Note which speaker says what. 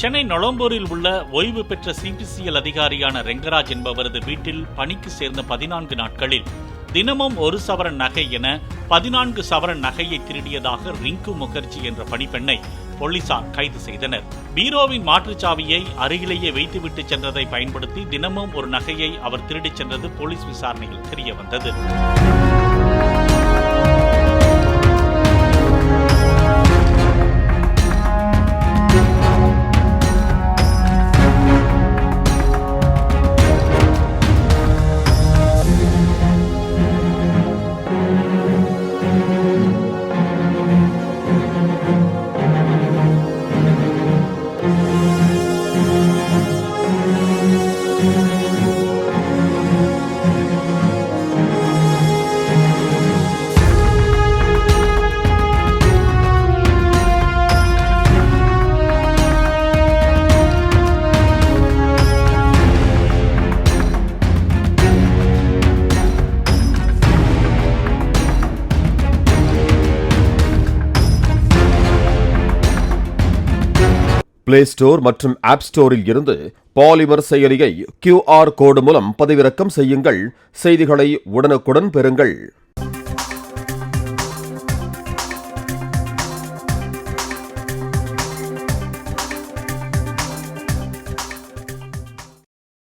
Speaker 1: சென்னை நொளம்பூரில் உள்ள ஓய்வு பெற்ற சிபிசிஎல் அதிகாரியான ரெங்கராஜ் என்பவரது வீட்டில் பணிக்கு சேர்ந்த 14 நாட்களில் தினமும் 1 சவரன் நகை என 14 சவரன் நகையை திருடியதாக ரிங்கு முகர்ஜி என்ற பணிப்பெண்ணை போலீசார் கைது செய்தனர். பீரோவின் மாற்றுச்சாவியை அருகிலேயே வைத்துவிட்டு சென்றதை பயன்படுத்தி தினமும் ஒரு நகையை அவர் திருடிச் சென்றது போலீஸ் விசாரணையில் தெரியவந்தது.
Speaker 2: பிளே ஸ்டோர் மற்றும் ஆப் ஸ்டோரில் இருந்து பாலிமர் செயலியை QR கோடு மூலம் பதிவிறக்கம் செய்யுங்கள். செய்திகளை உடனுக்குடன் பெறுங்கள்.